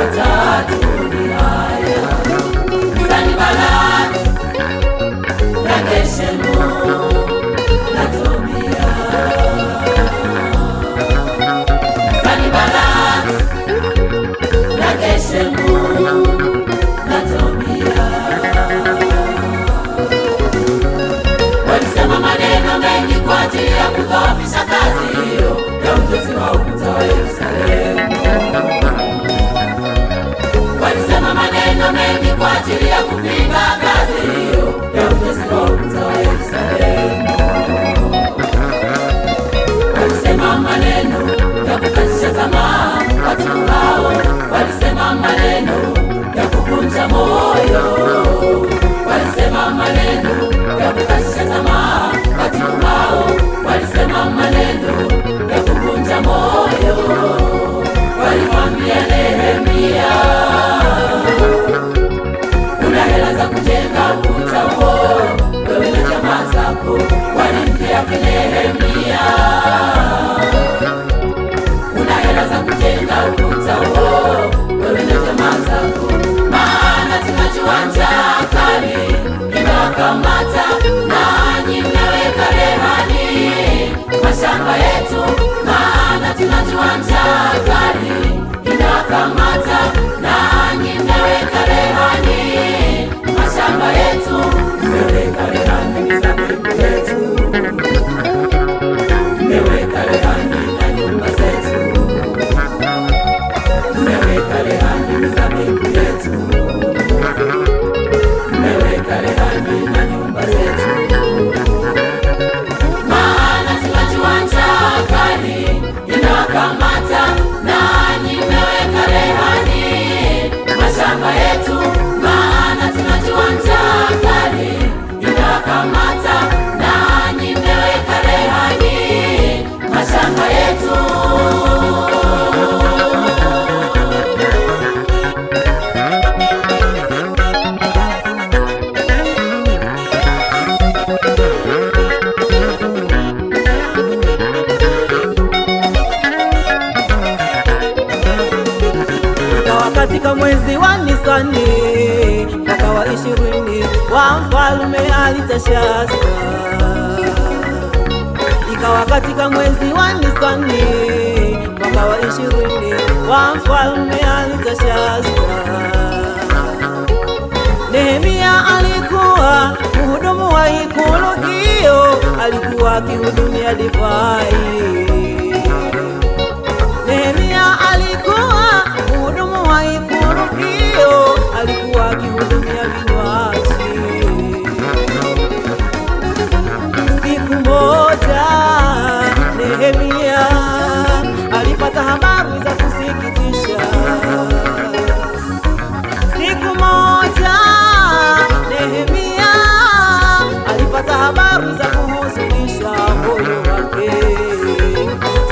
watatu ni haya: Sanbalat na Geshemu na Tobia. Sanbalat na Geshemu na Tobia walisema maneno mengi kwa ajili ya kudhoofisha kazi hiyo ya ujenzi wa ukuta wa Yerusalemu. Walisema maneno mengi kwa ajili ya kupinga kazi hiyo ya ujenzi wa ukuta wa Yerusalemu. Walisema maneno ya kukatisha tamaa watu hao. Walisema maneno ya kuvunja moyo. Walisema maneno ya kukatisha tamaa watu hao. Walisema maneno ya kuvunja moyo. Walimwambia Nehemia, una hela za kujenga ukuta huo, wewe na jamaa zako. Walimwambia Nehemia, una hela za kujenga ukuta huo, wewe na jamaa zako. Maana tunajua njaa kali imewakamata, nanyi mmeweka rehani mashamba yetu. Maana tunajua njaa kali imewakamata, nanyi mmeweka rehani mashamba yetu. Mmeweka rehani mizabibu yetu, mmeweka rehani na nyumba zetu, mmeweka rehani mizabibu yetu, mmeweka rehani na nyumba zetu. Maana tunajua njaa kali inawakamata, nanyi mmeweka rehani mashamba yetu. Maana tunajua njaa kali inawakamata, nanyi mmeweka rehani mashamba yetu. Katika mwezi wa Nisani mwaka wa 20 wa Mfalme Artashasta, ikawa katika mwezi wa Nisani mwaka wa 20 wa Mfalme Artashasta, Nehemia alikuwa mhudumu wa ikulu hiyo, alikuwa akihudumia divai. Nehemia alikuwa mhudumu wa ikulu hiyo, alikuwa akihudumia vinywaji. Siku moja Nehemia alipata habari za kusikitisha. Siku moja Nehemia alipata habari za kuhuzunisha moyo wake.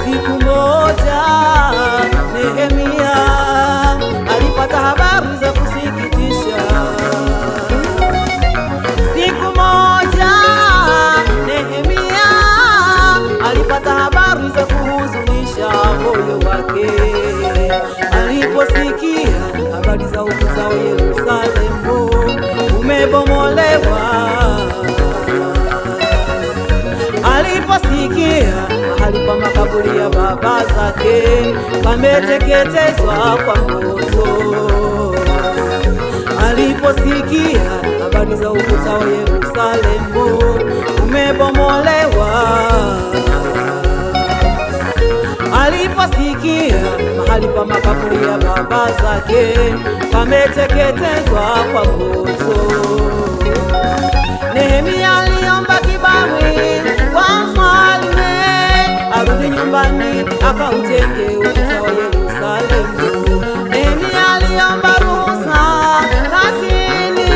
Siku moja Nehemia alipata habari za kusikitisha. Siku moja Nehemia alipata habari za kuhuzunisha moyo wake. Aliposikia habari za ukuta wa Yerusalemu umebomolewa, aliposikia mahali pa makaburi ya baba zake pameteketezwa kwa moto, aliposikia habari za ukuta wa Yerusalemu umebomolewa, aliposikia mahali pa makaburi ya baba zake pameteketezwa kwa moto, Nehemia aliomba kibali kwa mfalme arudi nyumbani akautenge ukuta wa Yerusalemu. Nehemia aliomba ruhusa kazini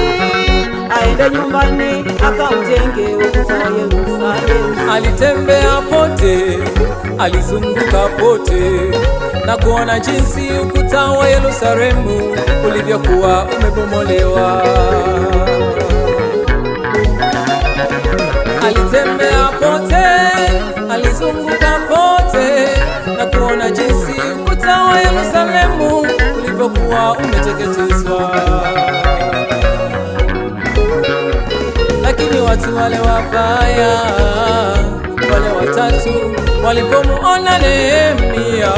aende nyumbani akautenge ukuta wa Yerusalemu. Alitembea pote, alizunguka pote na kuona jinsi ukuta wa Yerusalemu ulivyokuwa umebomolewa. Alitembea pote, alizunguka pote na kuona jinsi ukuta wa Yerusalemu ulivyokuwa ulivyokuwa umeteketezwa. Lakini watu wale wabaya, wale watatu, walipomuona Nehemia,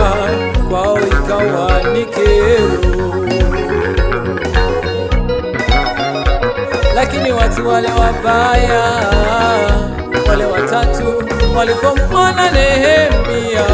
kwao ikawa ni kero. Lakini watu wale wabaya, wale watatu, walipomuona Nehemia,